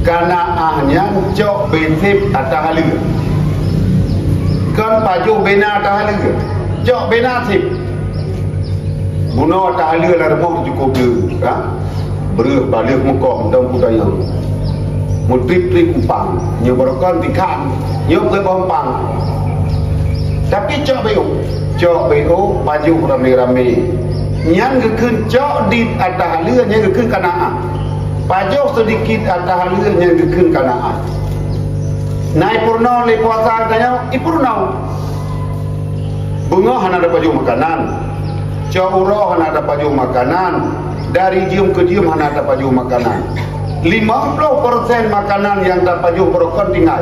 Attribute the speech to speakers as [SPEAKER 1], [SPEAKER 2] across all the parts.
[SPEAKER 1] Kanaahnya cok betip atas hala. Kan pajuh bena atas hala. Cok bena sip. Bunuh atas hala lah remuk cukup dia. Berih balik muka dalam budaya. Mutrip-trip upang. Nya berkan tikan. Nya ke bompang. Tapi cok beo. Cok beo pajuh rame-rame. Yang gekun cok di atas hala yang gekun kanaah. Pajuh sedikit atas hala yang gekun kanaah. Naik purna le puasa tanya ipurna. Bunga hana ada pajuh makanan. Cok urah hana ada pajuh makanan. Dari jium ke jium hana ada pajuh makanan. 50% makanan yang tak pajuh berokon tinggal.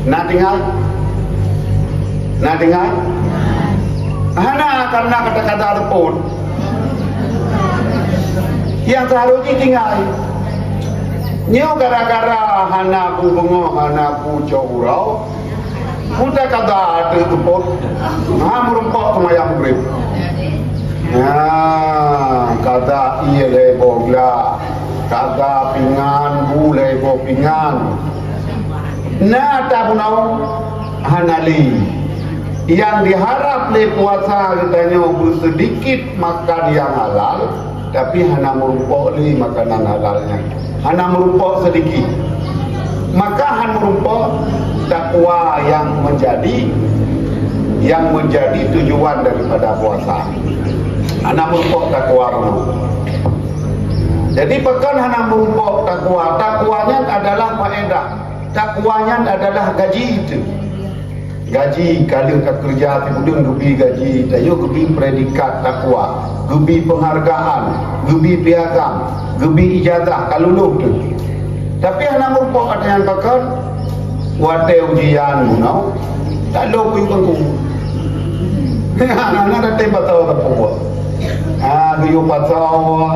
[SPEAKER 1] Nak tinggal? Nak tinggal? Hana karena kata-kata repot. Yang seharusnya tinggal. Nyo gara-gara hana ku bengok, hana ku cowurau. Muda kata ada repot. Merumpok semayang grip. Kata iya lebo gla. Kata pingan bu lebo pingan. Nah tak punau hanali. Yang diharap le puasa katanya sedikit makan yang halal, tapi hana merumpok le makanan halalnya. Hana merumpok sedikit. Maka hana merumpok takwa yang menjadi tujuan daripada puasa. Hana merumpok takwa. Jadi pekan hana merumpok takwa. Takwanya adalah faedah. Takwanya adalah gaji itu. Gaji kalau tak kerja kemudian gebi gaji, tayo gebi predikat takwa, gebi penghargaan, gebi piagam, gebi ijazah kalau lu tu. Tapi hana merumpok ada yang pekan wate ujian munau, tak lu pun ku. Hana ada tempat tahu tak buat. Geyo pasau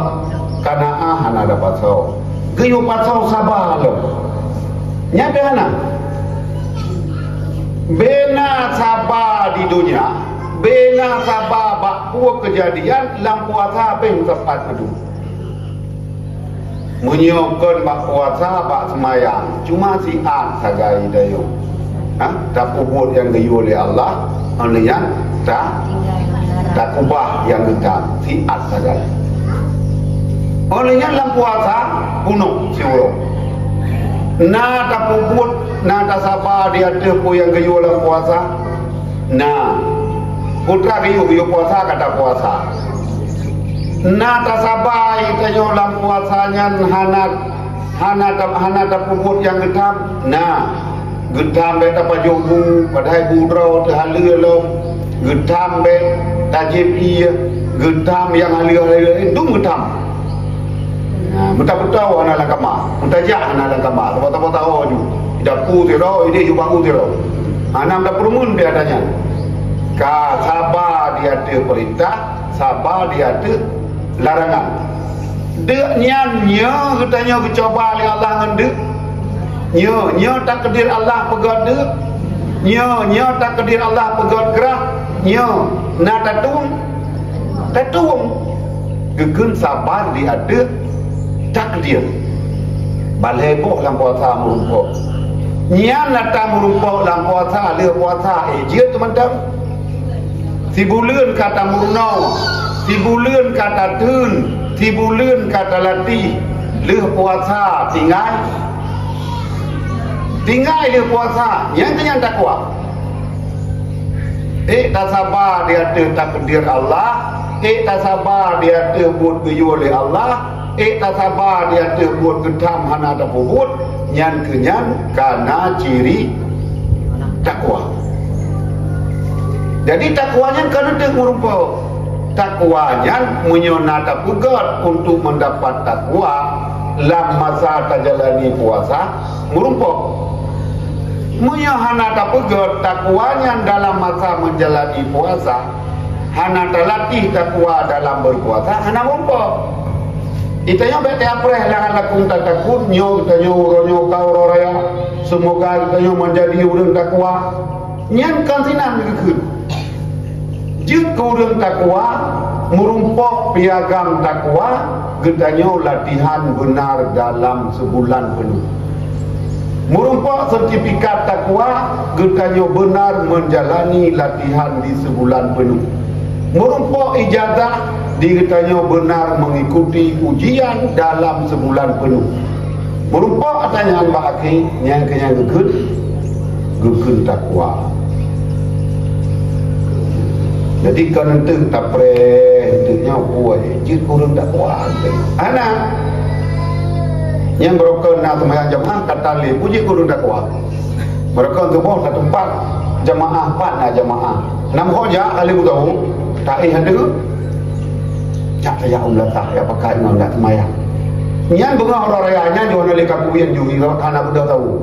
[SPEAKER 1] kanaah hana ada pasau. Geyo pasau sabar lo. Nyata hana. Bena sabar di dunia, bena sabar bakua kejadian lam puasa apa yang tepat itu. Menyokon bak puasa bak semayang, cuma siat sagai dayo. Tak kubur yang gayu oleh Allah, oleh yang tak kubah yang gekam, siat sagai. Olehnya lam puasa kuno siurong. Nah tak kubur, nah tak sabar dia tepu yang gayu dalam puasa. Nah, putra gayu puasa kata puasa. Nah tak sabar kita dalam puasanya hana tak kubur yang getam. Nah, getam beta pajogu padai budrau terhalir lo. Getam bet tajib iya, getam yang halir-halir itu getam. Mentah-mentah anak lakama, mentajak anak lakama, lepas-lepas tahu je. Dapu tiro, ide juga aku tiro. Anak dah perumun dia adanya. Ka sabar dia ada perintah, sabar dia ada larangan. Dek nya katanya dicoba oleh Allah ngendek. Nya takdir Allah pegat dek. Nya takdir Allah pegat gerah. Nya nak tatung. Gegun sabar dia ada takdir balheboh dalam puasa merumpok nyan nata merumpok dalam puasa le puasa je teman-teman si bulan kata murnau si bulan kata tun si bulan kata latih le puasa tinggal le puasa yang takwa tak sabar dia ada takdir Allah tak sabar dia ada buat gayu oleh Allah tak sabar dia terbuat gedam hana ada bubut nyan kenyan karena ciri takwa. Jadi takwanya kerana dia merumpau takwanya menyonata pegat untuk mendapat takwa dalam masa terjalani puasa merumpau menyahana tak pegat takwanya dalam masa menjalani puasa hana terlatih takwa dalam berpuasa hana merumpau. Itanya bete apreh lah lakum takut nyo tanyo ronyo kau raya semoga tanyo menjadi urang takwa nyan kan sinan gekun jut urang takwa merumpok piagam takwa Getanya latihan benar dalam sebulan penuh. Merumpak sertifikat takwa, getanya benar menjalani latihan di sebulan penuh. Merumpak ijazah, getanya benar mengikuti ujian dalam sebulan penuh. Merumpak tanyaan baki yang gegun takwa. Jadi kan itu tak perenya puai je kurang takwa. Anak yang berokon nak semayang jemaah kata le puji kurang takwa. Mereka tu pun satu tempat jemaah nak jemaah. Nam hoja kali tahu tak ada. Cak saya tak ya pakai nak semayang. Yang bunga orang rayanya jual le kapuyan juga anak budak tahu.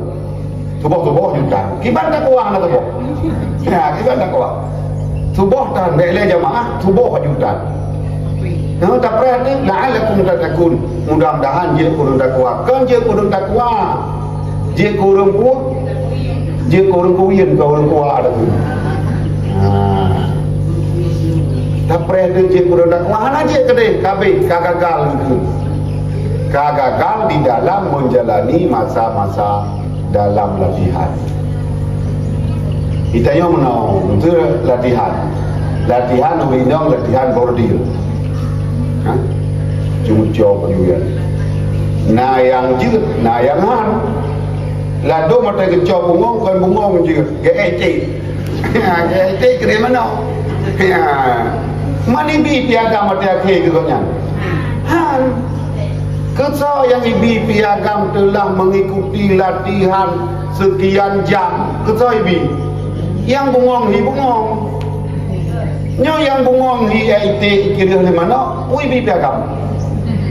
[SPEAKER 1] Tubuh juta. Kiban takwa nak tubuh. Ya, kiban takwa. Subuh dan bela jamaah subuh juta. Nah, tak pernah ni la'alakum tatakun. Mudah-mudahan je kurang takwa. Kan je kurang takwa. Je kurang ku. Je kurang kuyen kau orang kuat ada tu. Tak pernah je kurang takwa. Hana je kedai kabeh kagagal gitu. Kagagal di dalam menjalani masa-masa dalam latihan. Kita yang menau untuk latihan undang latihan bordir. Cuma jawab juga. Nah yang jut, nah yang han. Lado mata kecau bungong kan bungong juga. Gece, gece kiri mana? Mani bi piagam mata akhir kegonya. Han. Kesal yang ibi piagam telah mengikuti latihan sekian jam. Kesal ibi. Yang bungong hi bungong. Nyo yang bungong hi IT kira di mana? Ui bi piagam.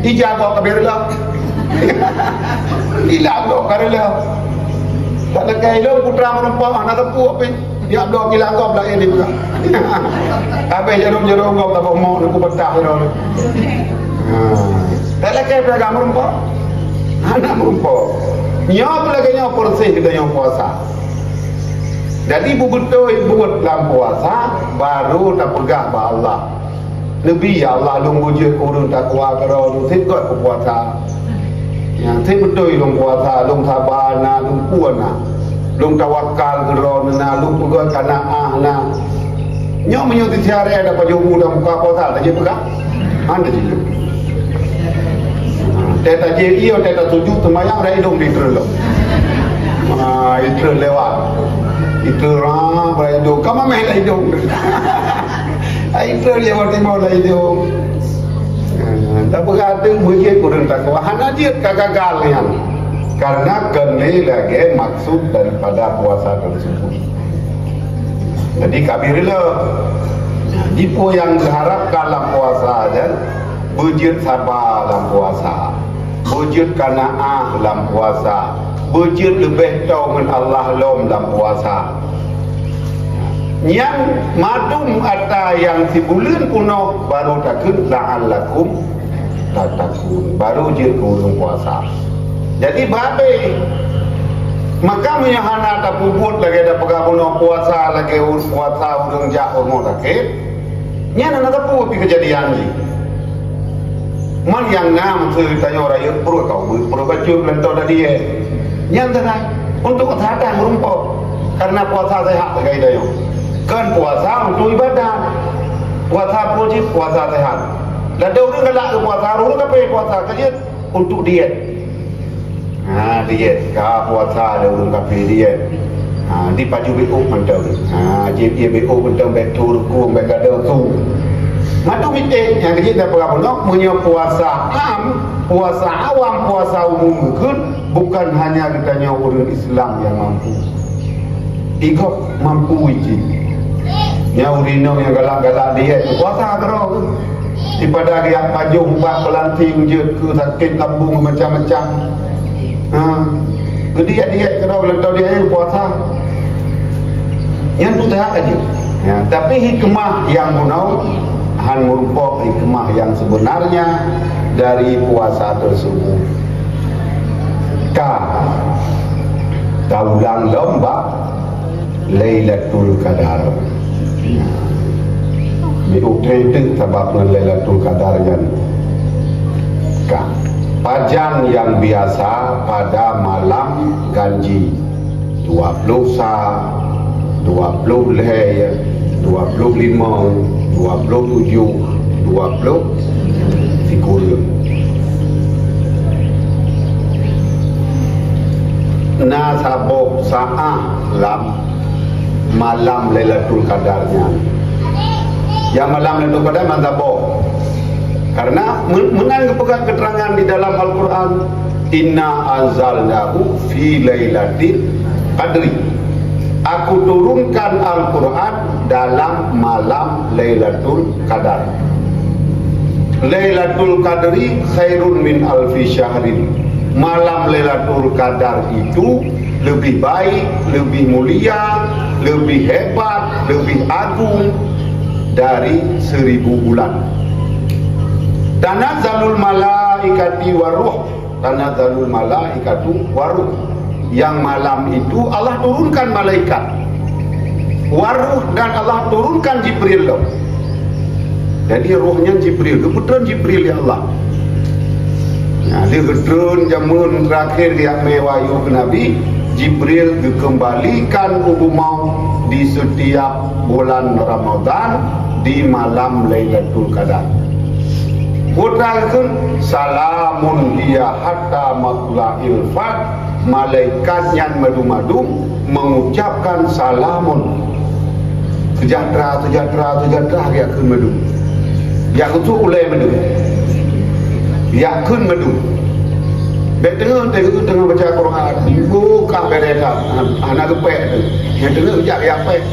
[SPEAKER 1] Dijaga kaberla. Dilago karela. Tak ada kailo putra merempak anak tepu apa? Dia blok kilangkop lah ini juga. Habis jarum-jarum kau tak mau nak betah ro. Tak ada kailo piagam merempak. Anak merempak. Nyo pula kena bersih kita yang puasa. Jadi betul buat dalam puasa baru tak pegah ba Allah. Nabi ya Allah lung bujur kurun takwa karo lu thit kot puasa. Yang thit betul lung puasa, lung sabar na, lung puan na. Lung tawakal karo na, lung pegat kana na. Nyo menyo tiare ada pajumu dalam buka puasa tak je pegah. Anda je. Teta je iyo teta tuju temayang rai dong di trelo. Itu lewat. Itu orang berhidup. Kamu main hidup. Itu dia bertemu hidup. Tak berkata mungkin kurang takwa. Hanya dia kagagal yang karena kembali lagi maksud daripada puasa tersebut. Jadi kabirilah. Jipo yang berharap dalam puasa dan wujud sabar dalam puasa, wujud qanaah dalam puasa. Wujud lebih tahu dengan Allah lom dalam puasa. Yang madum atau yang sebulan puno baru takut la'allakum tatakun. Baru je kurung puasa. Jadi babe maka menyahana tak puput lagi ada pegabuno puasa lagi urus puasa urung jak urung sakit. Nya nak tapu pi kejadian ni. Man yang nam ceritanya orang yang perlu kau perlu baca lentau tadi yang tenang untuk kesehatan merumpok karena puasa sehat sebagai daya kan puasa untuk ibadah puasa wajib puasa sehat dan ada orang galak ke puasa orang apa puasa kerja untuk diet diet puasa ada orang kafe diet di paju BO mentang dia BO mentang betul kurang berkada tu matu mite yang kerja dapat apa punya puasa puasa awam puasa umum bukan hanya ditanya orang Islam yang mampu ikut mampu uji yang urino yang galak-galak dia puasa kerana daripada dia pajung 4 pelanting je ke sakit lambung macam-macam dia kerana lentau dia puasa yang tu tak aja tapi hikmah yang munau han merupakan hikmah yang sebenarnya dari puasa tersebut. Taulang lomba Lailatul Qadar. Miutrete sebab Lailatul Qadar kan. Pajan yang biasa pada malam ganji 20 sa, 20 leh, 25, 27, 20 figur. Na sabok saah lam malam Lailatul Qadarnya. Yang malam Lailatul Qadar mazhabok. Karena menang keterangan di dalam Al-Quran, inna anzalnahu fi lailatul qadri. Aku turunkan Al-Quran dalam malam Lailatul Qadar. Lailatul Qadri khairun min alfi syahrin. Malam Lailatul Qadar itu lebih baik, lebih mulia, lebih hebat, lebih agung dari 1000 bulan. Tanazzalul malaikati waruh, tanazzalul malaikatu waruh. Yang malam itu Allah turunkan malaikat waruh, dan Allah turunkan Jibril. Jadi rohnya Jibril, kebetulan Jibril ya Allah. Nah, dia kebetulan zaman terakhir dia mewayu ke Nabi, Jibril dikembalikan ke mau di setiap bulan Ramadan di malam Lailatul Qadar. Kutakan salamun dia hatta matla'il fajr. Malaikat yang madu-madu mengucapkan salamun, sejahtera, sejahtera, sejahtera. Dia akan madu, dia akan tu ulai madu, dia akan madu. Tengah baca Quran, buka berekat anak kepek tu, yang tengah bijak dia pek,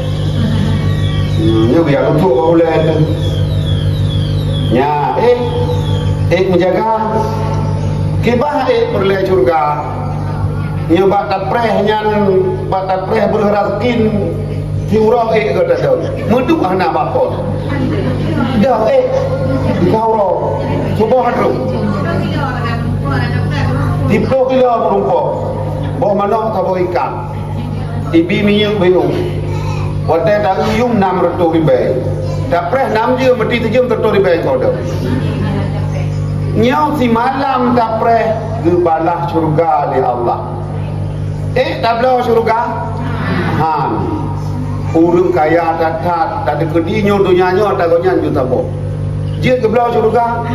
[SPEAKER 1] dia akan tu ulai tu. Ya, menjaga kibah berlai surga. Nya batat preh berharakin tiurau kata dia. Meduk anak bapa. Dah kau ro. Cuba hadu. Tipu kilo perempuan. Bawa mana kau ikan. Ibi minyak bingung. Wadah dah uyum 600 ribu. Dah preh 6 je mesti 700 ribu kau dah. Nyau si malam dah preh gebalah syurga oleh Allah. Tak belah syurga. Urung kaya tak ada kedinyo dunianya tak gonyan juta bo. Dia gebelah syurga.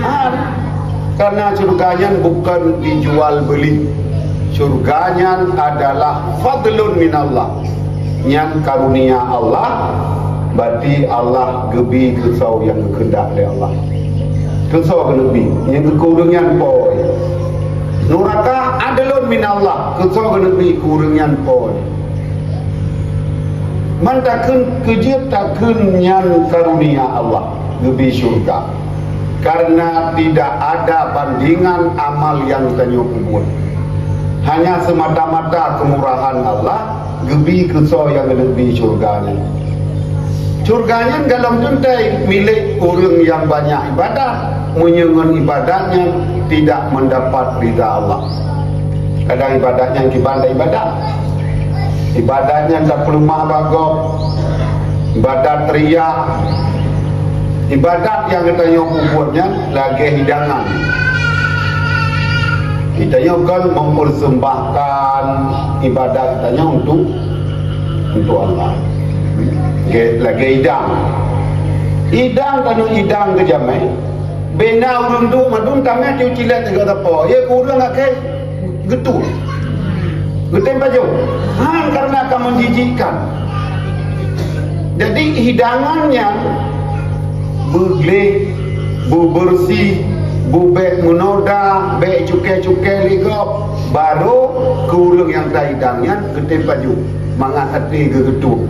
[SPEAKER 1] Karena syurganya bukan dijual beli. Syurganya adalah fadlun min Allah. Yang karunia Allah, berarti Allah gebi kesau yang kehendak oleh Allah. Kesau gebi yang kekurungan boy. Nuraka adalun min Allah, kesau gebi kurungan boy. Mantakun kejut takun yang karunia Allah gebi syurga. Karena tidak ada bandingan amal yang tanyo kubur. Hanya semata-mata kemurahan Allah gebi kesau yang gebi syurganya. Syurganya dalam tuntai milik orang yang banyak ibadah, menyengon ibadahnya tidak mendapat ridha Allah. Kadang ibadahnya yang kibanda ibadahnya tak pelumah bagok, ibadat teriak, ibadat yang katanya kuburnya lagi hidangan. Kitanya kan mempersembahkan ibadat kitanya untuk Allah. Lagi idang tanu idang ke jamai bena urun tu madun tamai tiu cilat tegak apa ye kurang ngake getul getem baju karena akan menjijikkan. Jadi hidangannya begleh bersih bubek menoda bek cukai-cukai ligop baru kurang yang tak hidangnya getem baju mangat hati ke getul.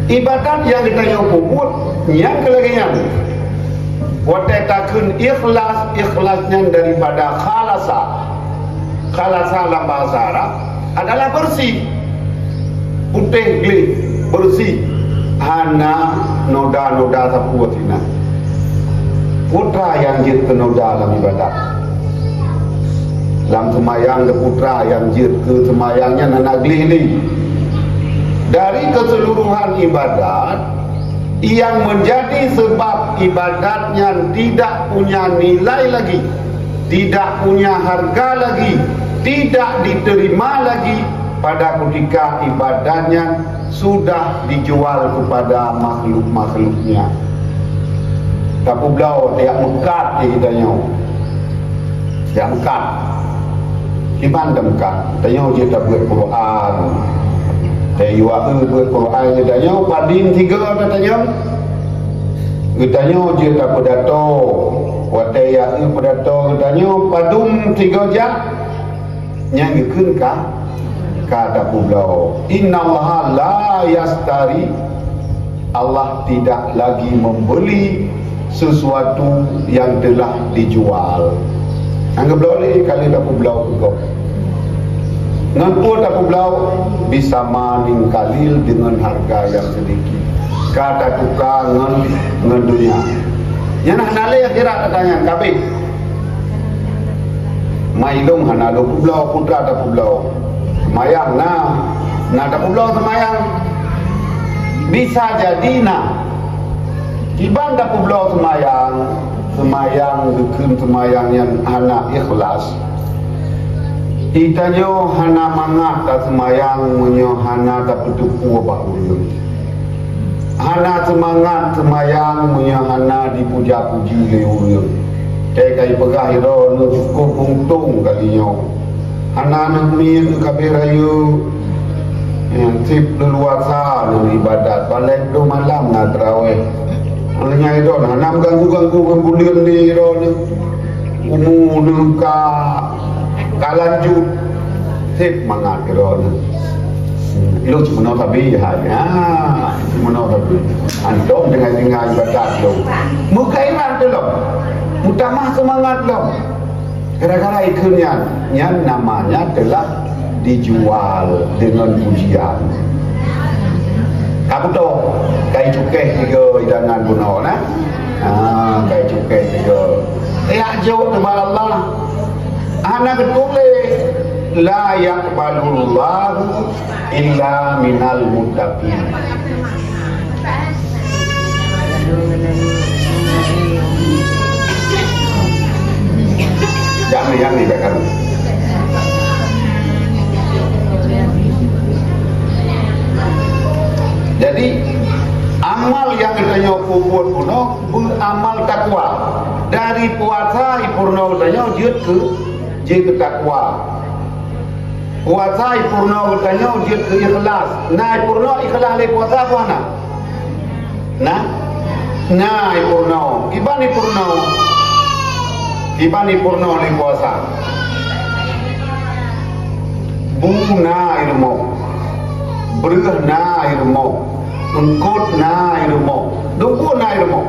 [SPEAKER 1] Ibadat yang ditanya kubur yang kelagian wadah takun ikhlasnya daripada khalasa dalam bahasa Arab adalah bersih, putih geli bersih, hana noda-noda sapuatina putra yang jid ke noda dalam ibadat. Dalam semayang ke putra yang jid ke semayangnya nana geli. Dari keseluruhan ibadat yang menjadi sebab ibadatnya tidak punya nilai lagi tidak punya harga lagi, tidak diterima lagi pada ketika ibadahnya sudah dijual kepada makhluk-makhluknya. Tapi belau dia mekat dia tanya. Dia mekat. Iban dekat. Tanya dia tak buat Quran. Dia buat Quran dia tanya padin 3 dia tanya. Dia tanya dia tak berdato. Watai ya berdato tanya padum 3 jam. Yang ikut kata belau. Innallaha la yastari. Allah tidak lagi membeli sesuatu yang telah dijual. Anggap belau ni kali tak belau juga. Ngampur tak belau bisa maning kalil dengan harga yang sedikit. Kata tukang ngan dunia. Yang nak nalai akhirat katanya kabeh. Mailung hana do belau putra tak belau. Semayang na tak belau semayang. Bisa jadi Iban dah belau semayang dukun semayang yang hana ikhlas. Itanyo hana mangat tak semayang menyo hana tak bertupu apa ulun. Hana semangat semayang menyo hana dipuja-puji le ulun. Kai pegah iro nu cukup untung kalinyo. Hana nak min kabirayu yang tip leluasa nu ibadat balik do malam na tarawih. Olehnya itu, nam ganggu bulan ni itu, umur kalanjut, sip mangat itu. Lu cuma nak tabi hari, cuma nak tabi. Antum dengan ibadat lu, muka iman tu lu, mutamah semangat lu. Gara-gara ikutnya, yang namanya telah dijual dengan pujian. Kamu tahu kai cukai 3 hidangan bunuh nah. Kai cukai 3. Ya jauh kepada Allah. Anak ketule la yaqbalullahu illa minal muttaqin. Jangan yang ni bakar. Jadi amal yang ditanya kubur kuno beramal takwa. Dari puasa purna ditanya dia ke takwa. Puasa purna ditanya dia ke ikhlas. Nah purna ikhlas le puasa apa nak? Nah purna. Ibani purna le puasa. Buna ilmu. Berah na ilmu, engkut na ilmu, dukun na ilmu.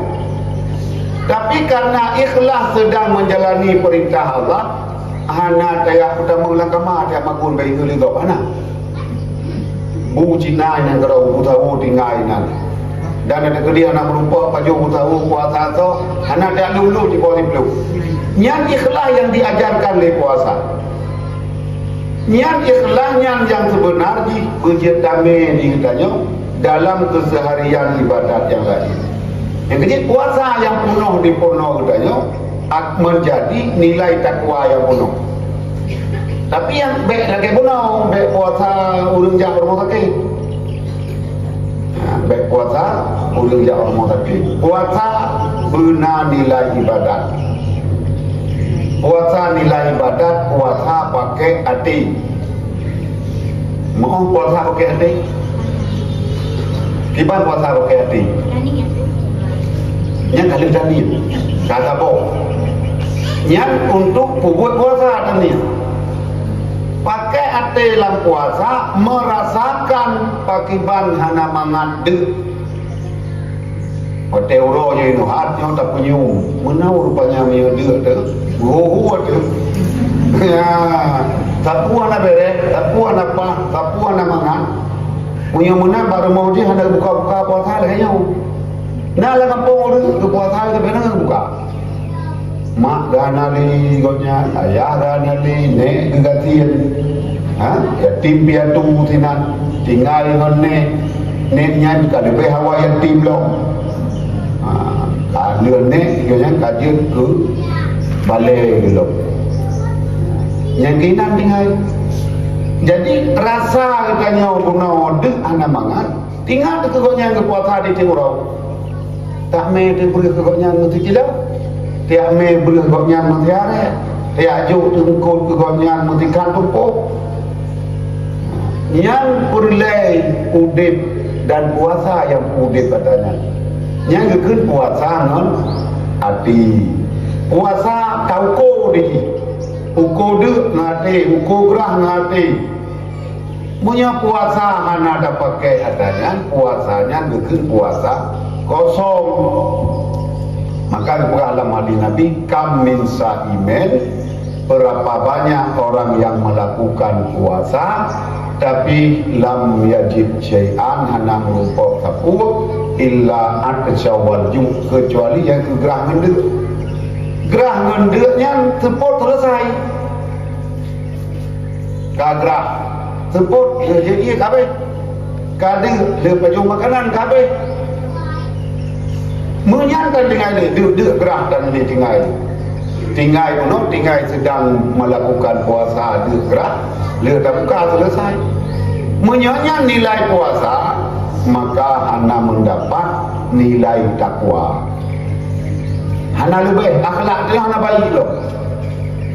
[SPEAKER 1] Tapi karena ikhlas sedang menjalani perintah Allah, hana daya pertama langkama dia magun bayi kali kau mana? Bu Cina yang kerau tahu tinggal nan. Dan ada kedia nak berupa baju tahu puasa tu, hana dia dulu di bawah peluk. Yang ikhlas yang diajarkan oleh puasa. Yang ikhlasnya yang sebenarnya berjadame ditanya dalam keseharian ibadat yang lain. Yang kecil puasa yang penuh dipurna katanya menjadi nilai takwa yang penuh. Tapi yang baik lagi penuh, baik puasa ulun jak rumah sakit. Baik puasa ulun jak rumah sakit. Puasa benar nilai ibadat. Puasa nilai ibadat, puasa pakai hati. Mau puasa pakai hati? Gimana puasa pakai hati? Yang kali tadi, kata boh. Yang untuk buat puasa tadi. Pakai hati dalam puasa, merasakan pakiban hana mangat dek. Teoro je itu hatnya tak punya. Mana rupanya dia tu? Goh tu. Ya, tapuan apa bere? Tapuan apa? Tapuan apa mangan? Punya mana baru mau je hendak buka puasa lagi nyaw. Nak lah kampung tu puasa tu benar buka. Mak ganali gonya, ayah ganali, nek gegatian. Yatim piatu sinan tinggal dengan neknya kalau lebih hawa yatim lo. Lừa nét cho nhắn cả chứ cứ ba lê được yang kinan tinggal. Jadi rasa katanya guna dek anak mangan tinggal ke kegoknya ke puasa di timur. Tak me de beri kegoknya mesti tidak. Tiak me beri kegoknya mesti are. Tiak juk tengkut kegoknya mesti kan tumpuk. Yang perlai udip dan puasa yang udip katanya. Yang gekun puasa ngon hati. Puasa tau ko di. Uko de ngati, uko gerah ngati. Punya puasa hana ada pakai adanya, puasanya gekun puasa kosong. Maka dalam hadis Nabi, kam min saimen, berapa banyak orang yang melakukan puasa tapi lam yajid syai'an, hana merupakan satu illa atsyawal ju, kecuali yang gerah ngendek. Gerah ngendeknya sepot selesai. Kagrah sepot jadi kabeh. Kade lepas jom makanan kabeh. Menyangkan dengan dia gerah dan dia tinggal pun tinggal sedang melakukan puasa dia gerah, dia dah buka selesai. Menyanya nilai puasa, maka anda mendapat nilai takwa. Hana lebih akhlak dia hana baik loh.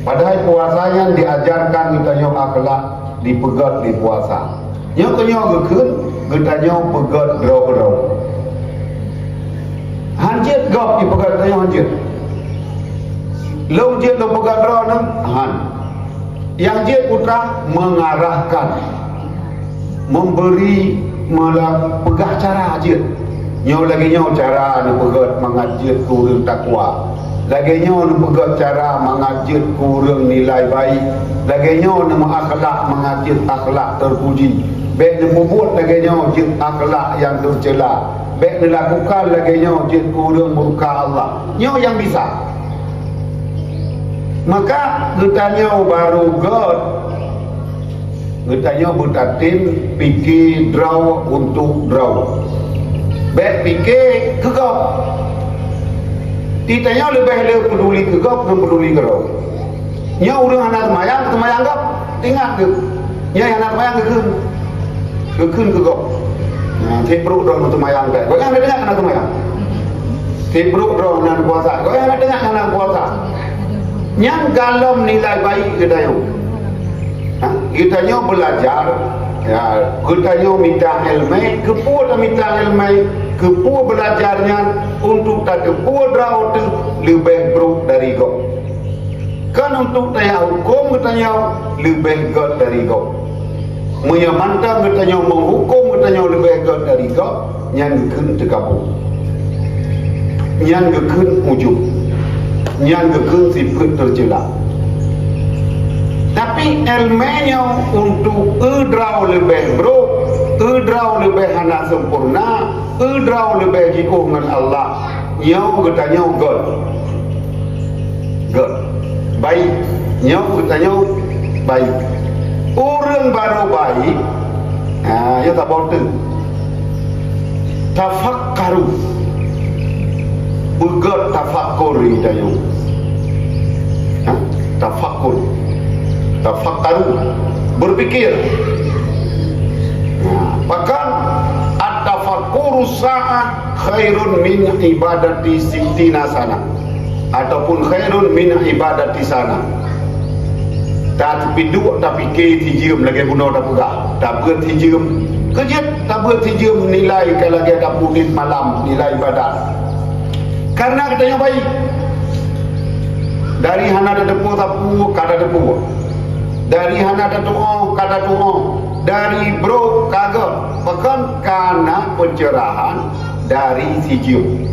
[SPEAKER 1] Padahal puasanya diajarkan kita nyok akhlak dipegat di puasa. Nyok gekun kita nyok pegat draw. Hanjit gop dipegat tanya hanjit. Long jit lo pegat draw nam han. Yang jit putra mengarahkan, memberi pegah cara jit. Nyo lagi nyo cara ni pegat mengajit kurang takwa. Lagi nyo ni pegat cara mengajit kurang nilai baik. Lagi nyo ni akhlak mengajit akhlak terpuji. Baik ni membuat lagi nyo jit akhlak yang tercela. Baik ni lakukan lagi nyo jit kurang murka Allah. Nyo yang bisa. Maka kita nyo baru God. Kita nyo bertatin fikir draw untuk draw. Baik fikir kegop. Ditanya lebih peduli kegop dan peduli gerau. Nya orang anak semayang gop. Ingat ke? Nya anak semayang kekun kegop. Nah, tibruk dong semayang ke. Kau yang ada dengar anak semayang? Tibruk dong anak puasa. Kau yang ada dengar anak puasa? Yang galom nilai baik kita yo. Kita yo belajar. Ya, kita nyo minta ilmu, kepu minta ilmu, kepu belajarnya untuk tak kepu draw tu lebih buruk dari go. Kan untuk tanya hukum kita nyo lebih god dari go. Menyamantang kita nyo menghukum kita nyo lebih god dari go, yang gekun terkabur, yang gekun ujub, yang gekun sifat tercela. Tapi ilmunya untuk udraw lebih bro, udraw lebih anak sempurna, udraw lebih jauh dengan Allah. Nyau katanya God, baik. Nyau katanya baik. Orang baru baik, ya tak boleh. Tafakkaru, God tafakkur katanya. Tafakkur. Tafakkaru, berpikir. Bahkan at-tafakkuru sa'ah khairun min ibadati sittina sana, ataupun khairun min ibadati sana. Tak piduk tak fikir tijim lagi guna tak pegah, tak berat tijim kejut, tak berat tijim nilai kalau lagi ada punit malam nilai ibadat. Karena katanya baik. Dari hana ada depu sapu kada depu. Dari hana ada doa kada doa. Dari bro kagak. Bahkan karena pencerahan dari sijim.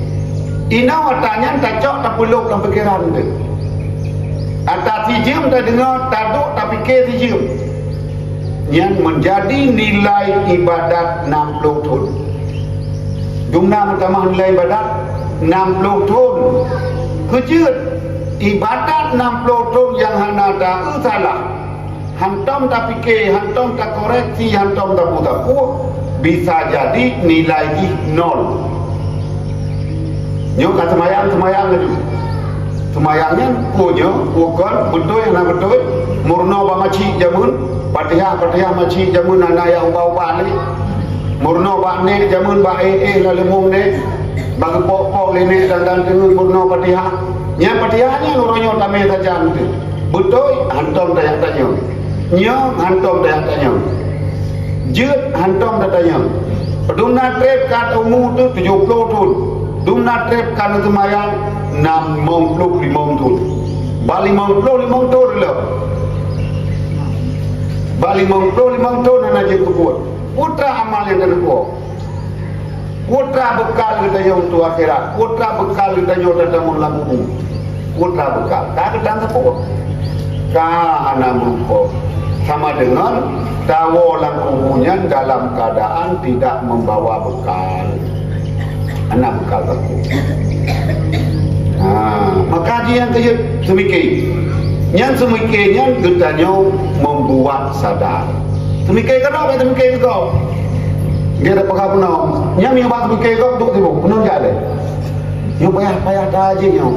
[SPEAKER 1] Ina watanya tak cok tak peluk dalam pikiran tu. Atas sijim tak dengar tak duk tak fikir sijim. Yang menjadi nilai ibadat 60 tahun. Jumlah pertama nilai ibadat 60 tahun. Kejut ibadat 60 tahun yang hana dah salah. Hantam tak fikir, hantam tak koreksi, hantam tak putar bisa jadi nilai nol. Nyok kat semayang lagi. semayangnya punya bukan betul yang betul murno ba maci jamun Fatihah maci jamun anak yang ubah ni murno ba ne jamun ba lalu mung ne bagi pok lene dan dengan murno Fatihah nya Fatihahnya nuronyo tamai tajam tu betul hantom dayak tanya nya hantom dayak tanya jeut hantom tanya dumna trep kat umur tu 70 tahun dumna trep kan semayang 65 tahun bali 55 tahun lah bali 55 tahun anak je kuat putra amal yang kena kuat putra bekal kita yang untuk akhirat putra bekal kita yang datang melakukan putra bekal tak datang sepuluh anak berupa sama dengan tawalang umumnya dalam keadaan tidak membawa bekal anak bekal tersebut. Maka dia yang kaya yang semikiannya getanya membuat sadar semikian kenapa semikian kau dia ada pekak penuh yang minyak semikian kau untuk tiba penuh tak ada yang payah tak aja yang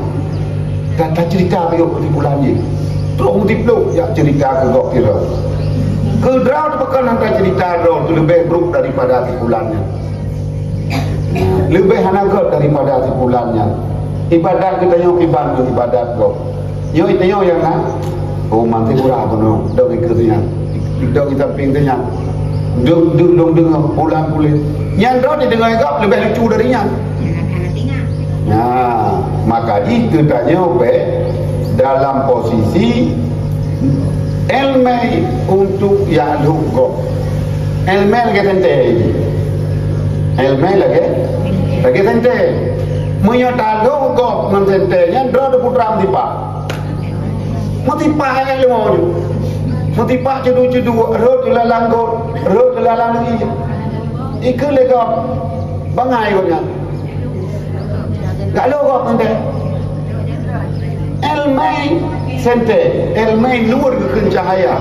[SPEAKER 1] tak cerita biar di bulan ni terus dipeluk yang cerita ke kau kira ke draw bukan hantar cerita draw itu lebih buruk daripada tipulannya lebih hanagat daripada tipulannya ibadat kita yang ibadat kau yo itu yang oh manti pura penuh dah ikutnya dah kita pintunya dong bulan kulit yang draw didengar kau lebih lucu darinya maka itu tanya dalam posisi elmei untuk yang hukum elmei lagi tente elmei lagi tente menyatakan hukum mentente yang drone putra matipa elmu matipa cedu rot lalang ini ikut lego bangai konya kalau kau tente elmei sente elmei luar ke cahaya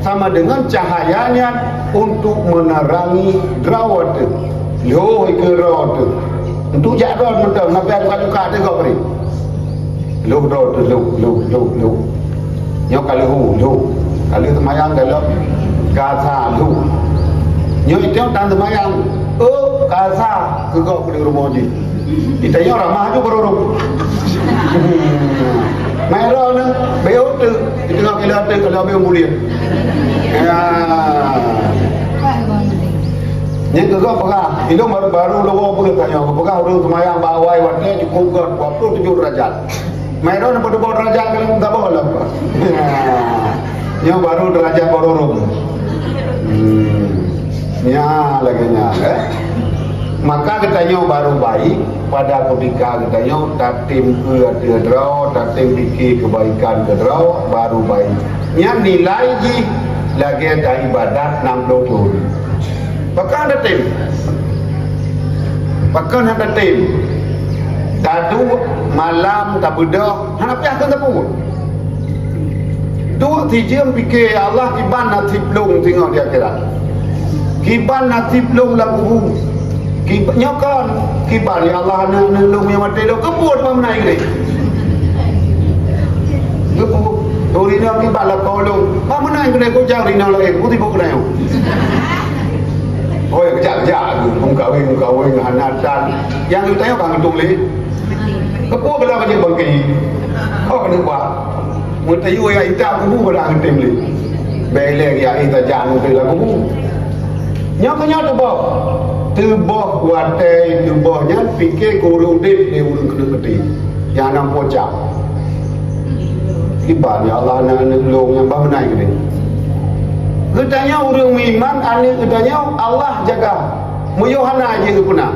[SPEAKER 1] sama dengan cahayanya untuk menerangi drawat loh ke rawat untuk jarak mentang nabi ada kat dia kau beri loh nyok kalau semayang dalam kasa nyok itu tan semayang kasa ke kau di rumah je ditanya ramah tu berurung Merah ni, beot tu, di tengah kilat tu kalau beot mulia. Ni juga pegah, itu baru lawa pun tanya, pegah orang semayang bawai waktu cukup kot 27 derajat. Merah ni pada derajat kalau tak boleh apa. Yang baru derajat berurung. Ya lagi nya, maka katanya baru baik pada ketika katanya tatim ke draw tatim fikir kebaikan ke draw baru baik yang nilai lagi ada ibadat 60 tahun bahkan ada tim tadu malam tak bedah hana piah kan tapun tu tijam fikir Allah kiban nasib long tengok di akhirat kiban nasib long lagu nyokan kibar ya Allah nulung yang mati lo kebun apa menaik ni kebun dorina kibar lah kau lo apa menaik kena kau jauh rina lagi kau tiba kena yo oh kejap kawin hanatan yang kita tanya bang tulis kebun belah banyak bangki kau kena buat mutayu ya ita kebun belah ngetim li belek ya ita jangan belah kebun nyokanya tu bawa tubuh watai tubuhnya fikir guru dip di urung kena peti yang nak pocak kibar ya Allah nak nolong yang bah menaik ni katanya urung iman ane katanya Allah jaga muyo hana je ke puna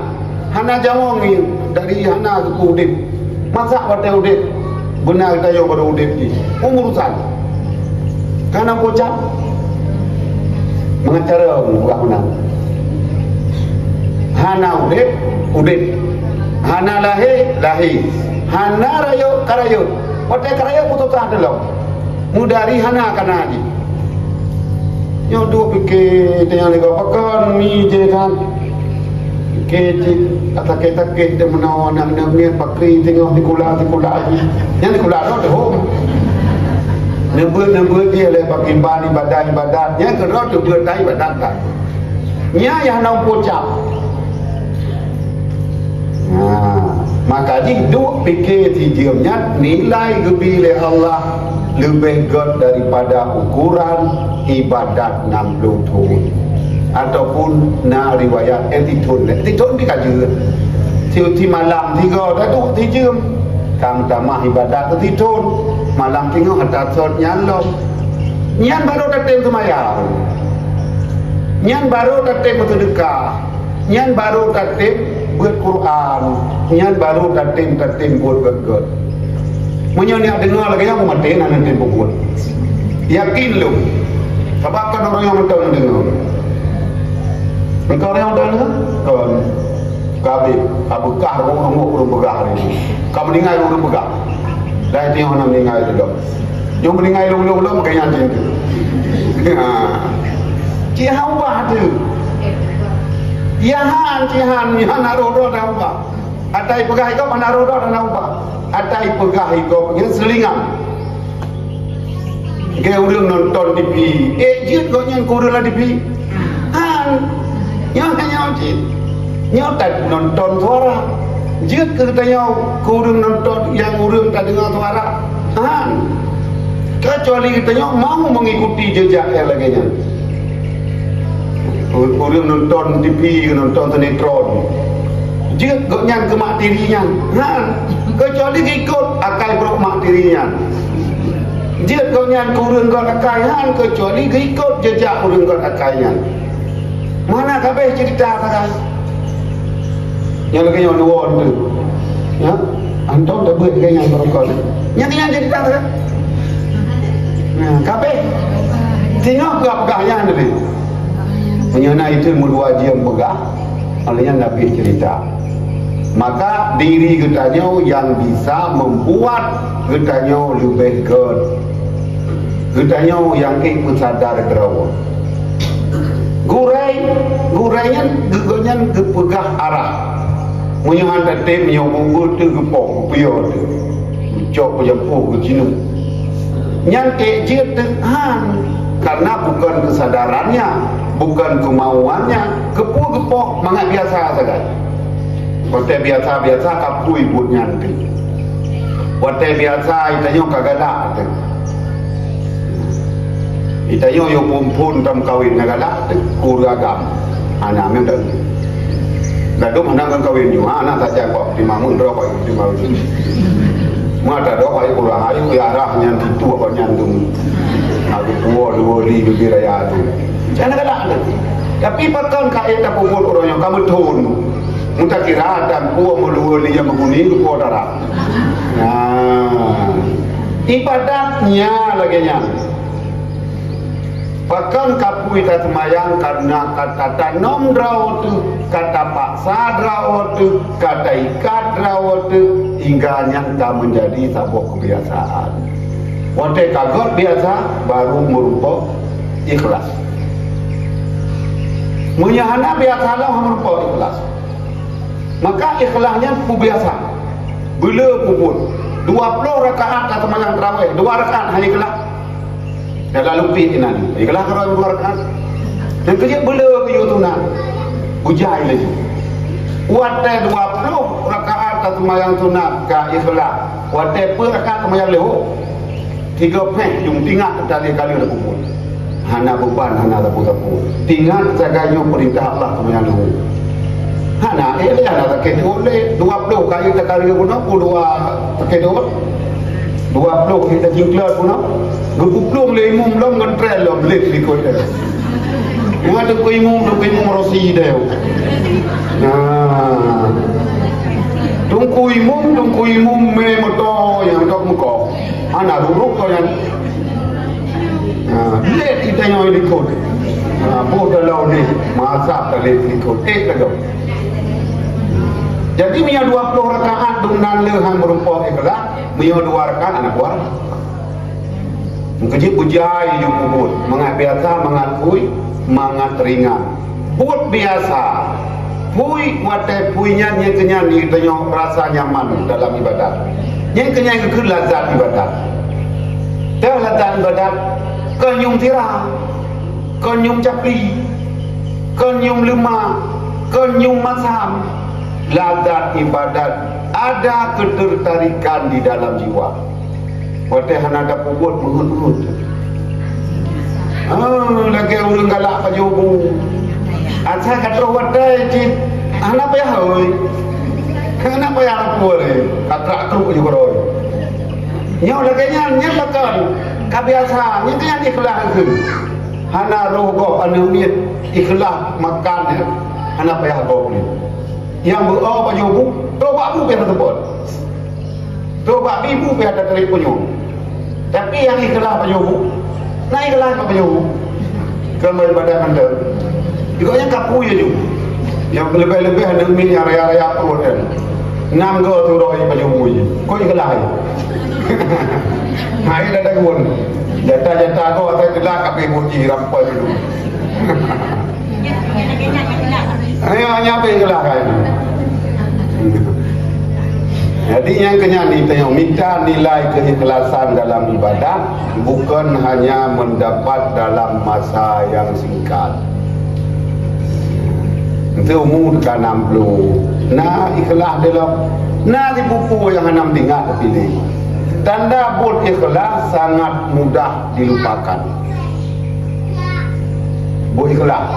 [SPEAKER 1] hana jawang ni dari hana ke udip masak watai udip benar katanya pada udip ni urusan karena pocak mengacara bukan benar hana udip hana lahir hana karayo watai karayo putusan dalam mudari hana kana ni yo dua fikir tengah nego pakan ni je kan kecik atau kita kita menawan nak ni pakri tengok tikula yang tikula tu home nebut dia le pakai ban ibadat yang kedua tu buat dai ibadat kan nya yang nak pocap maka di duk fikir tijamnya nilai gebile Allah lebih gede daripada ukuran ibadat 60 tahun ataupun na riwayat etitun dikaji di malam tiga dah tu tijam kam tamah ibadat etitun malam tengok ada sot nyalom nyan baru datang semayang nyan baru datang bersedekah nyan baru datang buat Quran nyan baru datang buat god munyo ni dengar lagi yang mati nanti buat yakin lu sebab kan orang yang betul dengar engkau yang dengar kan kabe abukah orang urung begah ni kamu dengar urung begah dah tengok nak mendengar itu dok yang mendengar long makanya macam tu cihan ubah tu cihan naruh dah ubah atai pegah ikut mana naruh dah ubah atai pegah ikut yang selingan ke urang nonton TV jut kau yang kurang lah TV yang hanya cik tak nonton suara jut katanya kurang nonton yang urang tak dengar suara kecuali katanya mau mengikuti jejak yang laginya urang nonton TV nonton sinetron jut kau yang kemak dirinya kecuali ikut akal berok mak dirinya jut kau yang kurang kau akaian kecuali ikut jejak urang kau akaian mana kabeh cerita sekarang yang lagi yang dua tu ya antum dah buat yang berokol yang tinggal cerita sekarang kabeh tengok ke apakah yang tadi mengenai itu mula wajib begah olehnya Nabi cerita maka diri kitanya yang bisa membuat kitanya lebih good kitanya yang ikut sadar gerawat gurainya gegonya gepegah arah punya anda tem yang munggu tu gepok pior tu cok pejampu ke cinu yang kecil tu karena bukan kesadarannya bukan kemauannya gepok mangat biasa saja waktu biasa kapui buat nyanti waktu biasa itanya kagak tu itayo yo pumpun tam kawin nagala kuragam anak memang dah dum anak kawin yo anak tak jago di mamun ro ko di mamun mata do ko kurang ayu ya arah yang itu apa nyandung aku dua li biraya tu jangan galak tapi pakon kait tak pukul orang yang kamu tun muta kira dan puo mulu li yang beguni ko darah ibadatnya lagi nya bahkan kapui tak semayang karena kata nom draw tu kata paksa draw tu kata ikat draw tu hingga nyata menjadi sebuah kebiasaan waktu kagot biasa baru merupakan ikhlas menyahana biasa lah merupakan ikhlas maka ikhlasnya biasa bila puput 20 rakaat tak semayang terawih 2 rakaat hanya ikhlas dalam lupi ini ikhlas kalau 2 rakaat dan kerja bela ke yutuna ujai lagi waktu 20 rakaat tak semayang sunat ke ikhlas waktu per rakaat semayang leho 3 pek jum tinggal kali-kali dah puput hana beban hana tapu-tapu tinggal sagayo perintah Allah semayang leho hana ele ada tak oleh 20 kali kali pun 2 pakai 20 kita jingklar pun gepuplung le imum long ngentrel lo blik likut dia ada ko imum rosi dia tungku imum me moto yang tok muko ana ruruk ko yang blik kita yang likut bodoh lo ni masa tak likut kalau jadi punya 20 rakaat dengan lehan merupakan ikhlas punya 2 rakaat anak buah kerja pujai yang kubut mengat biasa mengakui mangat ringan buat biasa pui watai puinya nya kenyang ni tanya rasa nyaman dalam ibadat. Nya kenyang ke lazat ibadat. Dah lazat ibadat kenyum tirah, kenyum capi, kenyum lemah, kenyum masam. Lazat ibadat ada ketertarikan di dalam jiwa. Watai hana ada pubut menghut-hut. Lagi orang galak pajobu. Asal kata watai cik, anak payah hoi, anak payah apa le, kata keruk juga roi. Nyaw lagi nya makan, kabiasa, nya kan ikhlas tu. Hana rogo anu miet ikhlas makan, anak payah kau ni. Yang berau pajobu, toba bu payah terbot, toba bibu payah ada teleponnya. Tapi yang ikhlas pajobu, naik ikhlas pajobu, kembali pada anda. Juga yang kapu je juga. Yang lebih-lebih ada min yang raya-raya apa kan. 6 go tu roi baju je. Kau ikhlas. Hai dah dah pun. Jata-jata kau atas gelak api muji rampai dulu. Ayo hanya apa ikhlas kan. Jadi yang kenyang ni tengok minta nilai keikhlasan dalam ibadah bukan hanya mendapat dalam masa yang singkat. Itu umur ke 60. Nah ikhlas dalam nah di buku yang 6 tinggal terpilih. Tanda bud ikhlas sangat mudah dilupakan. Bud ikhlas,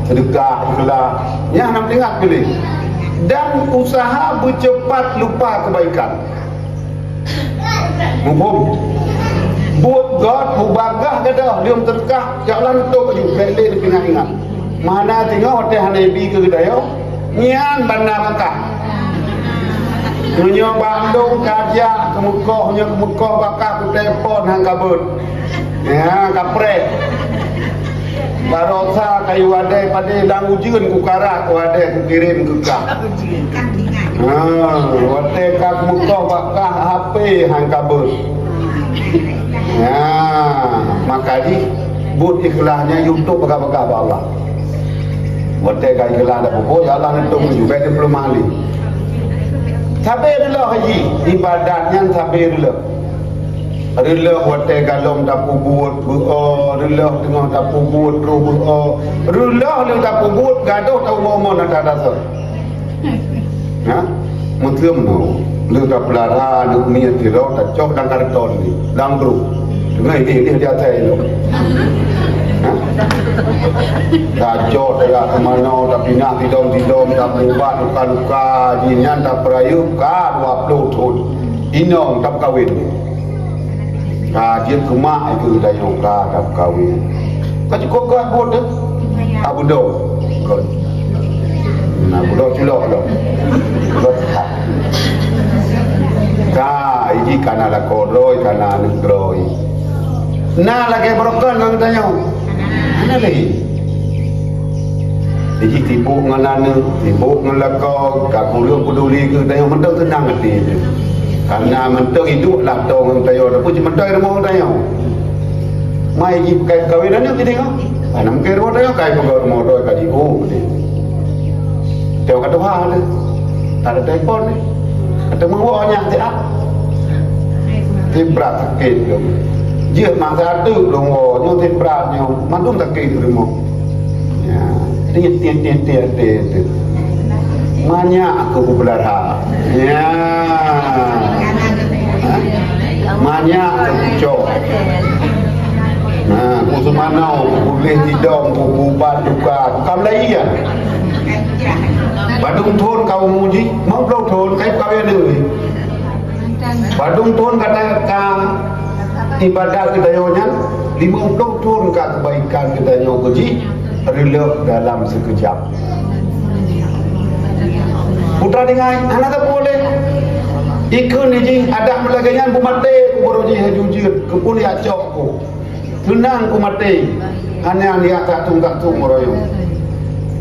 [SPEAKER 1] sedekah ikhlas, yang 6 tinggal pilih. Dan usaha bercepat lupa kebaikan. Mumpung buat God mubagah kata dia terkah jalan tu baju balik dia ingat. Mana tengok hotel Hanabi ke kedai nyan Bandar Makkah. Nyo Bandung kajak ke Mekah bakar ku telefon hang kabut. Ya kapret. Barosa kayu wadai pada dang ujian ku karat wadai ku kirim ke kah. Wadai ka Mekah bakar HP hang kabut. Ya, maka di but ikhlasnya YouTube bakar-bakar Allah. Watai kai kelah dah pokok ya Allah nak tunggu juga dia belum ahli. Sabar dulu haji ibadatnya sabar dulu. Rela watai galom tak pubut rela tengah tak pubut rela le tak pubut gaduh tahu momo nak dasar. Ha? Mutlum no. Le tak pelara le miat tiro tak cok dan karton ni. Dang grup. Dengar ini dia saya lo. Kacau tak kemana tapi nak tidom tak berubah luka-luka jinyan tak perayu kan waplu thun inong tak kawin dia kemak itu dayung ka tak kawin kau cukup kau buat tu abu do abu do cilok lo ka ini kana la koroi kana negroi na lagi broken nang tanya mana lagi? Jadi tipu ngelana, tipu ngelakau, kakulung peduli ke tanya mentok tenang hati je. Karena mentok hidup lah tau orang tayo, tapi cuma mentok ada orang tayo. Mai ji kawinan ni kita tengok. Ana mungkin orang tayo kai pegawai rumah doy kaji ni. Tengok kata hal ni. Ada telefon ni. Kata mengawanya tak. Tibrat sakit tu. Dia masa tu longo nyo tibrat nyo mandung sakit rumah. Ya, dia tiap. Banyak aku belara. Ya. Banyak kecok. Nah, musuh mana boleh tidom bubat duka. Kam lagi ya. Badung thôn kau muji, mau belum thôn kai kau yang ni. Badung thôn kata ibadah kita nyonya 50 thôn kebaikan kita nyoji relak dalam sekejap. Putra dengan anak tak boleh ikut ni ji ada melaganya ku mati ku boroji hajujud kepun ya cok ku tenang ku mati hanya dia tak tunggak tu moroyo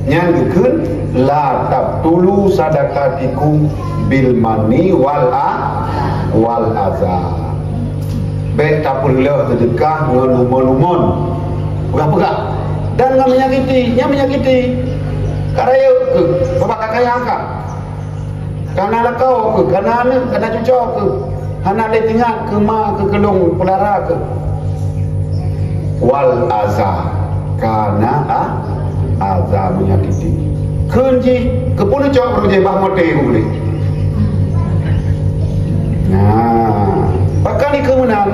[SPEAKER 1] yang dikun la tabtulu sadaqatikum bil mani wal aza baik tak perlu sedekah ngelumon-lumon pegah-pegah dan yang menyakiti Karaya ke sebab kakaya akak. Karena lakau ke, karena anak, karena cucu ke. Anak dia tinggal ke mak ke kelong pelara ke. Wal azah, karena azah menyakiti. Kenji kepuluh cowok berjaya bah mote boleh. Nah, bahkan ni kemenang.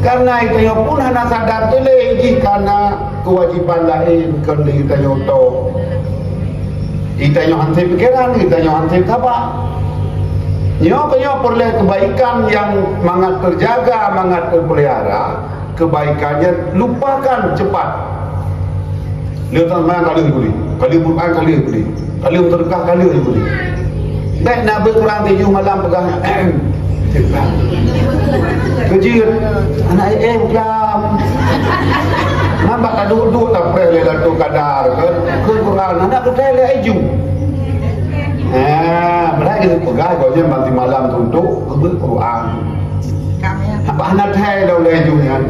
[SPEAKER 1] Karena itu yang pun hana sadar tu lagi karena kewajiban lain kerana kita nyoto. Kita nyohantai pikiran, kita nyohantai kabar. Nyo perlu kebaikan yang mangat terjaga, mangat terpelihara, kebaikannya lupakan cepat. Lihat mana kali boleh, kali Quran kali boleh, kali terkah kali boleh. Baik Nabi Quran 7 malam pegang. Kecil, anak pegang. Nampak tak duduk tak boleh tu kadar ke Quran anak tu tele aju. Mereka kita pegang kalau nanti malam untuk ke Quran. Apa anak tele dah boleh aju kan?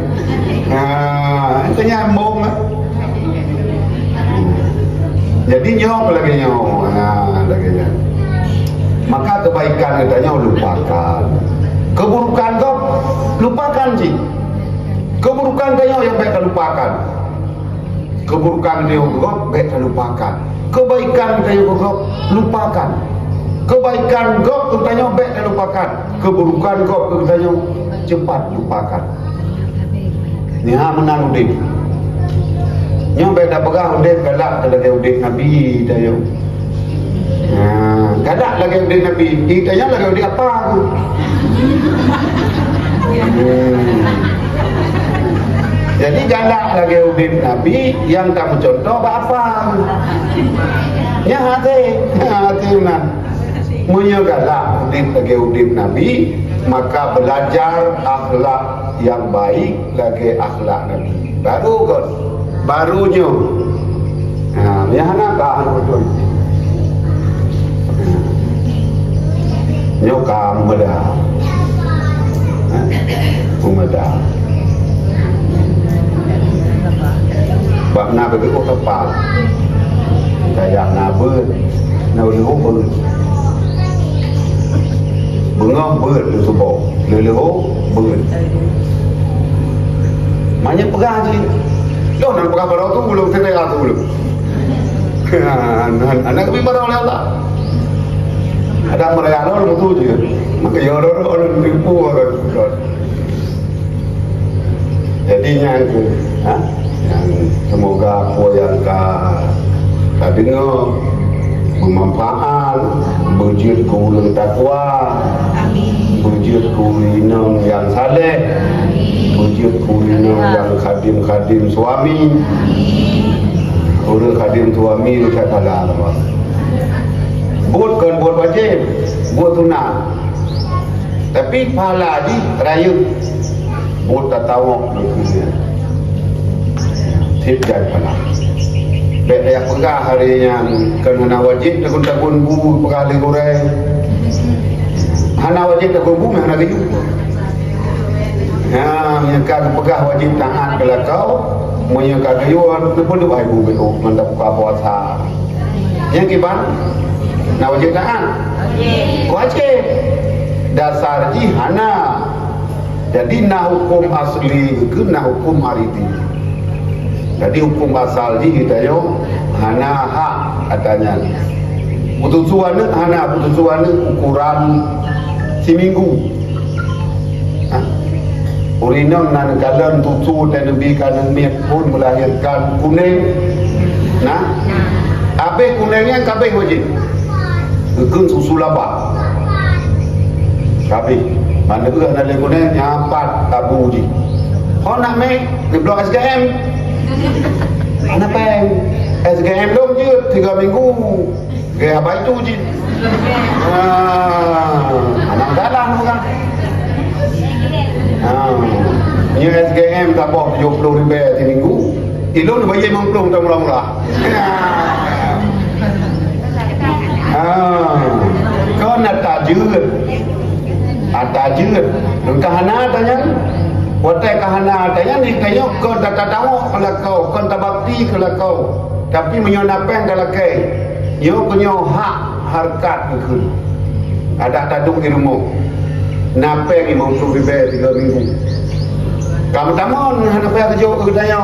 [SPEAKER 1] Itu nyambung. Jadi nyok lagi nyok, lagi nyok. Maka kebaikan katanya lupakan. Keburukan kau lupakan sih. Keburukan kau yang baik lupakan. Keburukan dia kau baik lupakan. Kebaikan kau lupakan. Kebaikan kau katanya baik lupakan. Keburukan kau katanya cepat lupakan. Ni menang udip. Yang baik dah pegang udip galak lagi udip Nabi dah yo. Galak lagi udip Nabi. Ditanya lagi udip apa tu? Jadi galak lagi udip Nabi yang tak mencontoh apa? Ya hati mana? Munyo galak udip lagi udip Nabi, maka belajar akhlak yang baik lagi akhlak Nabi. Baru kan? Barunya. Yang nak betul. Nyokam muda. Muda. Bab nak pergi kota Pal. Kayak naber, nak leho. Bengah ber tu sebab. Leho ber. Banyak pegang je. Loh nak pegang barang tu belum setelah tu belum. Anak kami barang oleh Allah. Ada mereka orang betul je. Maka ya orang tipu orang. Jadi yang semoga apa yang kau dengar bermanfaat, berjud kurang takwa, berjud kurang yang saleh, berjud kurang yang khadim suami. Orang khadim suami itu tak kalah apa. Buat kan buat wajib, buat tunang. Tapi pahala di raya buat tak tahu nak tidak pahala. Baik yang pegah hari yang kena wajib takun bu pegah le goreng. Hana wajib takun bu mana lagi? Yang kan pegah wajib taat kalau kau, yang kan kayuan tu pun dua ibu betul mendap buka puasa. Yang kiban, nak wajib taat. Wajib. Dasar hana. Jadi nak hukum asli ke nak hukum ariti. Jadi hukum asal kita yo hana hak katanya. Putusuan hana putusuan ukuran seminggu. Urinom nan kalan tutu dan lebih kanan miat pun melahirkan kuning. Nah, abe kuningnya kabeh wajib. Gegung susu laba. Kabeh. Mana tu nak le kuning nyapat tabu ji. Kau nak make di blok SKM. Mana peng SKM belum je 3 minggu. Gaya apa itu ji? Anak dalam bukan? Ni SKM tak bawa 70 ribu di minggu. Ilmu bayar 50 tak murah-murah. Kau nak tajud. Tajud. Kahana tanya. Watai kahana tanya ni kayo kau tak tahu kalau kau tak bakti kalau kau tapi menyonapen dalam kai yo kenyo hak harkat ke ada taduk di rumah napeng imam tu bibe 3 minggu kamu tamon hadapi kerja ke dayo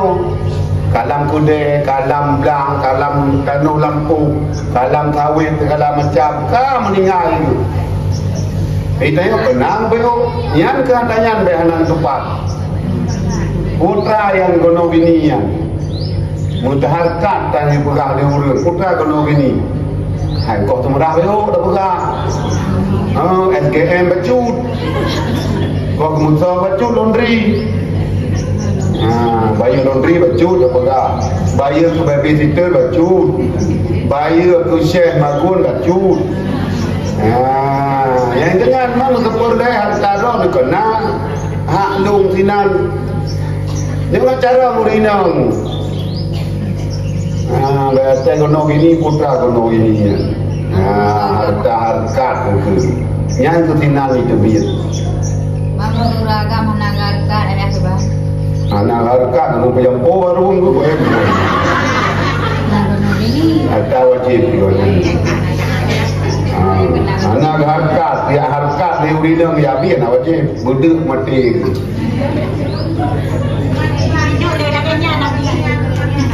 [SPEAKER 1] kalam kude kalam blang kalam tanu lampu kalam kawin segala macam ka meninggal itu itanya benang beo yang keadaan behanan tepat putra yang gono binian mutaharkat tanya pegah dia urut putra gono bini hai kau tu merah beo dah pegah SKM bacut kau kemudian bacut laundry bayar laundry bacut dah pegah bayar ke babysitter bacut bayar ke chef magun bacut yang dengan mang sepuluh harta roh ni kena hak lung sinan dengan cara murinang berarti kono gini putra kono gini harta harkat itu yang kesinan itu biar
[SPEAKER 2] mang ragam anak harkat ada sebab
[SPEAKER 1] anak harkat kono payah warung tu boleh harta wajib kono anak harkat dia harkat dia urinang dia biar nak wajib budek mati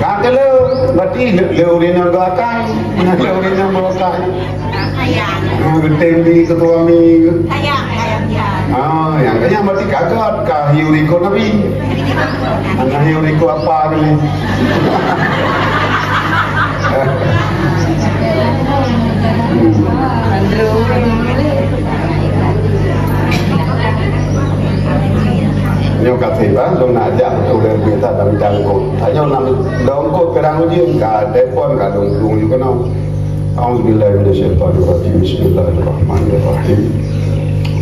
[SPEAKER 1] kakele berarti le urinang gakai nak le urinang gakai geteng di ketua mi yang kaya berarti kaget kah hiuriko nabi anak hiuriko apa ni Nyo kat seba dong nak ajak betul dan kita dalam jangkut. Hanya nak dongkot kerang ujian ka telefon ka dongkung juga nau. Auzubillahi minasyaitonir rajim. Bismillahirrahmanirrahim.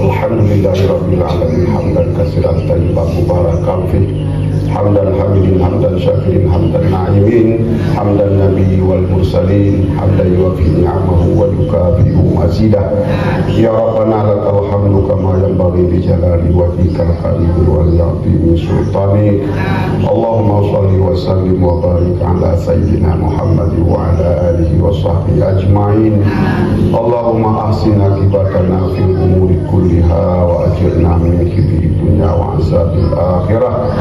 [SPEAKER 1] Alhamdulillahirabbil alamin hamdan katsiran thayyiban mubarakan fi. Hamdan hamidin hamdan syakirin hamdan na'imin hamdan nabi wal mursalin hamdan yuwafi ni'amahu wa yukafi'u mazidah ya rabbana lakal hamdu kama yanbaghi li jalali wajhikal karim wal ya'zimi sultani Allahumma shalli wa sallim wa barik ala sayyidina Muhammad wa ala alihi wa sahbihi ajma'in Allahumma ahsin akibatana fil umuri kulliha wa ajirna min khizyi dunya wa azabil akhirah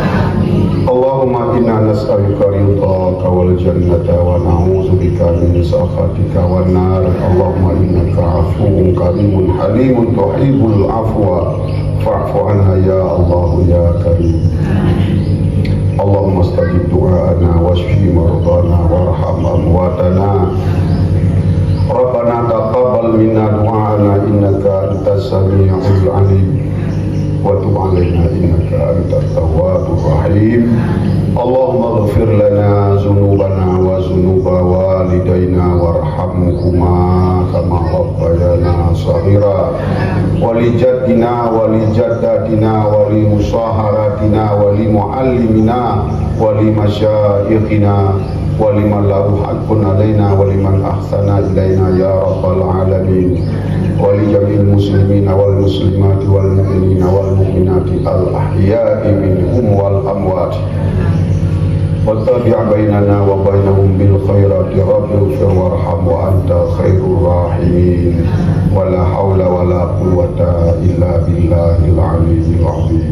[SPEAKER 1] Allahumma inna nas'aluka ridhaka wal jannata wa na'udzubika min sakhatika wan nar Allahumma innaka 'afuwun karimun halimun tuhibbul 'afwa fa'fu 'anna ya Allah ya karim Allahumma istajib du'ana washfi mardana warham amwatana Rabbana taqabbal minna du'ana innaka antas sami'ul 'alim وتب علينا إنك أنت التواب الرحيم اللهم اغفر لنا ذنوبنا وذنوب والدينا وارحمهما كما ربيانا صغيرا ولجدنا ولجداتنا ولمصاهراتنا ولمعلمنا ولمشايخنا ولمن له حق علينا ولمن أحسن إلينا يا رب العالمين ولجميع المسلمين والمسلمات والمؤمنين والمؤمنات الأحياء منهم والأموات وتابع بيننا وبينهم بالخيرات رب اغفر وارحم وأنت خير الراحمين ولا حول ولا قوة إلا بالله العلي العظيم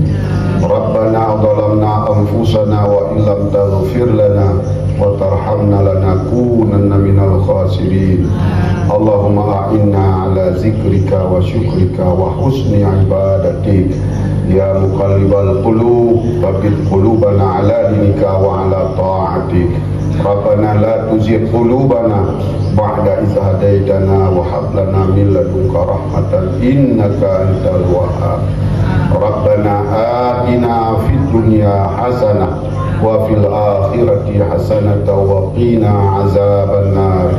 [SPEAKER 1] ربنا ظلمنا أنفسنا وإن لم تغفر لنا وترحمنا لنكونن من الخاسرين اللهم أعنا على ذكرك وشكرك وحسن عبادتك يا مقلب القلوب ثبت قلوبنا على دينك وعلى طاعتك ربنا لا تزغ قلوبنا بعد إذ هديتنا وهب لنا من لدنك رحمة إنك أنت الوهاب ربنا آتنا في الدنيا حسنة وفي الآخرة حسنة وقنا عذاب النار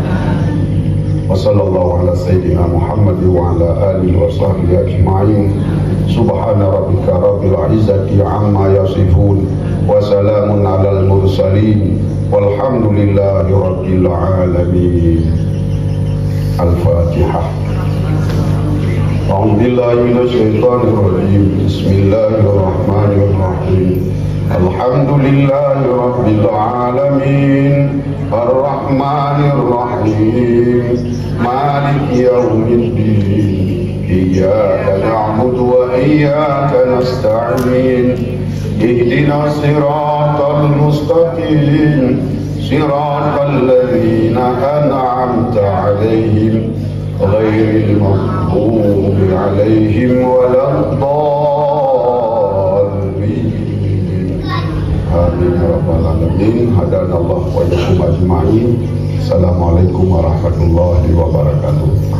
[SPEAKER 1] وصلى الله على سيدنا محمد وعلى آله وصحبه أجمعين سبحان ربك رب العزة عما يصفون وسلام على المرسلين والحمد لله رب العالمين الفاتحة أعوذ بالله من الشيطان الرجيم بسم الله الرحمن الرحيم Alhamdulillahi Rabbil Alamin, Ar-Rahmanir Rahim, Maliki Yawmiddin, Iyyaka na'budu wa iyyaka nasta'in, Ihdina siratal mustaqim, siratal ladzina an'amta 'alaihim, ghairil maghdubi 'alaihim waladdallin. Amin ya rabbal alamin. Hadanallahu wa iyyakum ajma'in. Assalamualaikum warahmatullahi wabarakatuh.